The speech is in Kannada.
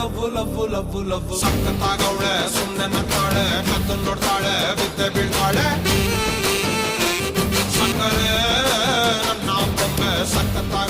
ಲವ್ ಸಕ್ಕತ್ತಾಗವಳೆ ಸುಮ್ಮನೆ ನಕ್ಕಾಳೆ ಕತ್ತು ನೋಡ್ತಾಳೆ ಬಿದ್ದೆ ಬೀಳ್ತಾಳೆ ಸಕ್ಕರೆ ನನ್ನ ಬೊಮ್ಮೆ ಸಕ್ಕತ್ತಾಗ